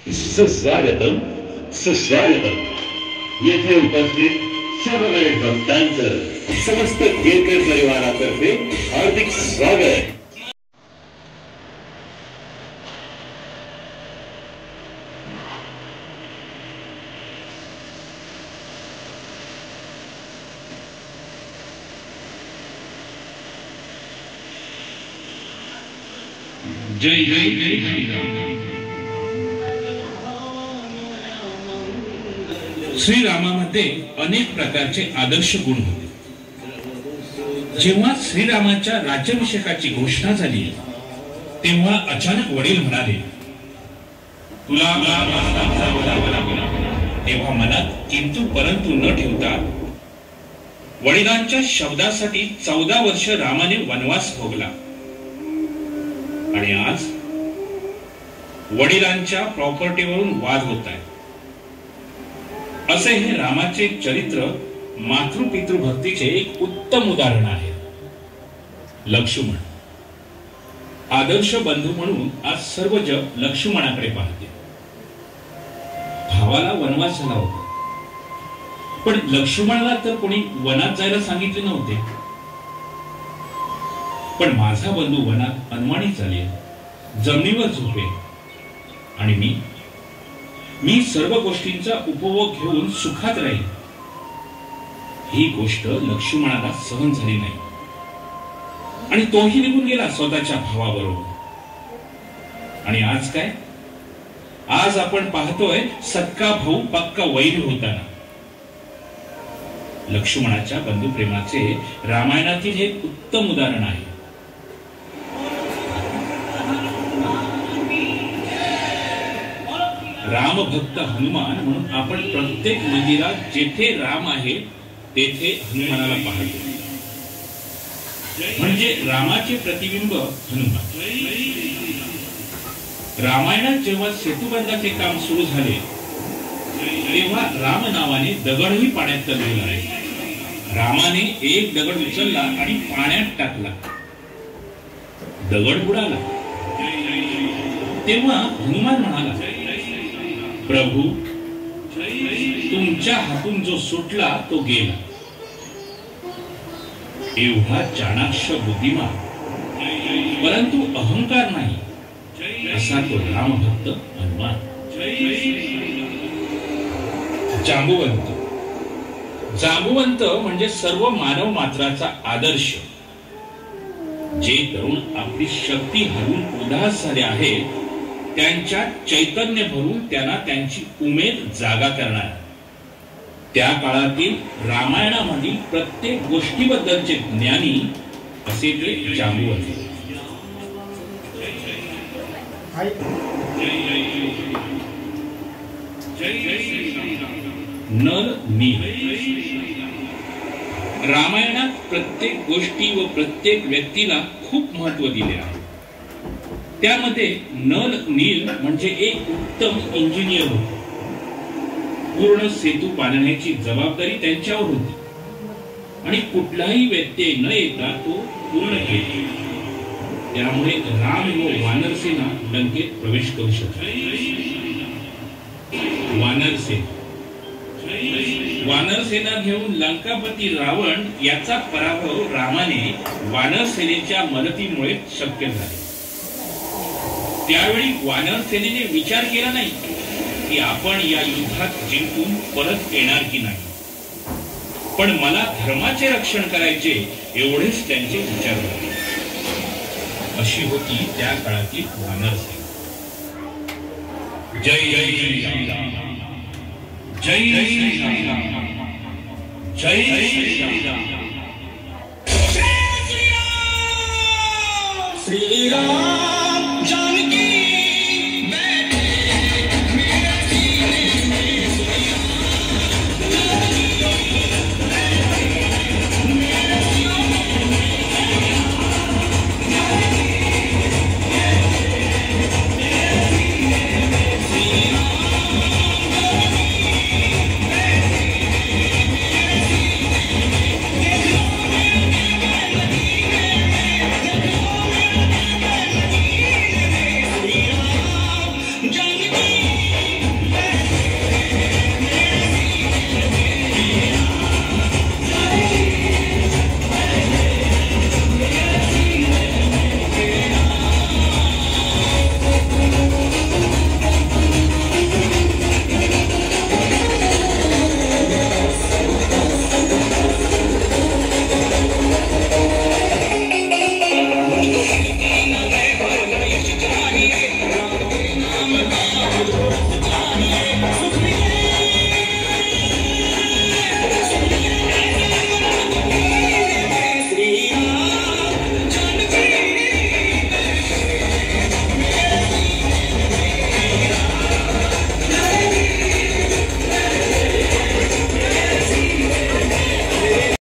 सुस्वागतम सुस्वागतम. येथे उपस्थित सर्व भक्तांचं समस्त केळकर परिवारातर्फे हार्दिक स्वागत. जय जय जय श्रीराम. श्रीरामामध्ये अनेक प्रकारचे आदर्श गुण होते. जेव्हा श्रीरामाच्या राज्याभिषेकाची घोषणा झाली तेव्हा अचानक वडील म्हणाले, तुला तेव्हा मनात किंतु परंतु न ठेवता वडिलांच्या शब्दासाठी 14 वर्ष रामाने वनवास भोगला. आणि आज वडिलांच्या प्रॉपर्टीवरून वाद होत आहे. असे हे रामाचे चरित्र मातृपितृभक्तीचे एक उत्तम उदाहरण आहे. लक्ष्मण आदर्श बंधू म्हणून आज सर्व जग लक्ष्मणाकडे पाहते. भावाला वनवास झाला होता, पण लक्ष्मणाला तर कोणी वनात जायला सांगितले नव्हते. पण माझा बंधू वनात अनवाणी झाले, जमिनीवर झोपे आणि मी सर्व गोष्टींचा उपभोग घेऊन सुखात राहील. ही गोष्ट लक्ष्मणाला सहन झाली नाही आणि तोही निघून गेला स्वतःच्या भावाबरोबर. आणि आज काय? आज आपण पाहतोय सक्का भाऊ पक्का वैरी होताना. लक्ष्मणाच्या बंधू प्रेमाचे रामायणातील हे उत्तम उदाहरण आहे. राम भक्त हनुमान म्हणून आपण प्रत्येक मंदिरात जेथे राम आहे तेथे हनुमानाला पाहतो. म्हणजे रामाचे प्रतिबिंब हनुमान. रामायणात जेव्हा सेतुबंधाचे काम सुरू झाले तेव्हा राम नावाने दगडही पाण्यात तरलेला आहे. रामाने एक दगड उचलला आणि पाण्यात टाकला, दगड बुडाला. तेव्हा हनुमान म्हणाला, प्रभू, तुमच्या हातून जो सुटला तो गेला. एवढा चाणाक्ष बुद्धिमान परंतु अहंकार नाही असा तो रामभक्त हनुमान. जांबुवंत. जांबुवंत म्हणजे सर्व मानव मात्राचा आदर्श. जे तरुण आपली शक्ती हरून उदास झाले आहेत त्यांच्यात चैतन्य भरून त्यांना त्यांची उमेद जागा करणार. त्या काळातील रामायणामधील प्रत्येक गोष्टीबद्दलचे ज्ञानी असे ते जांबुवंत. नर नील. रामायणात प्रत्येक गोष्टी व प्रत्येक व्यक्तीला खूप महत्व दिले आहे. त्यामध्ये नल नील म्हणजे एक उत्तम इंजिनियर होते. पूर्ण सेतू बांधण्याची जबाबदारी त्यांच्यावर होती आणि कुठलाही व्यत्यय न येता तो पूर्ण केला. त्यामुळे राम व वानरसेना लंकेत प्रवेश करू शकले. वानरसेना घेऊन लंकापती रावण याचा पराभव रामाने वानरसेनेच्या मदतीमुळे शक्य झाले. त्यावेळी वानर सेनेने विचार केला नाही की आपण या युद्धात जिंकून परत येणार की नाही, पण मला धर्माचे रक्षण करायचे एवढेच त्यांचे विचार होते. अशी होती त्या काळातील वानर सेना. जय जय श्रीराम. जय जय श्रीराम. जय जय श्रीराम. श्रीराम.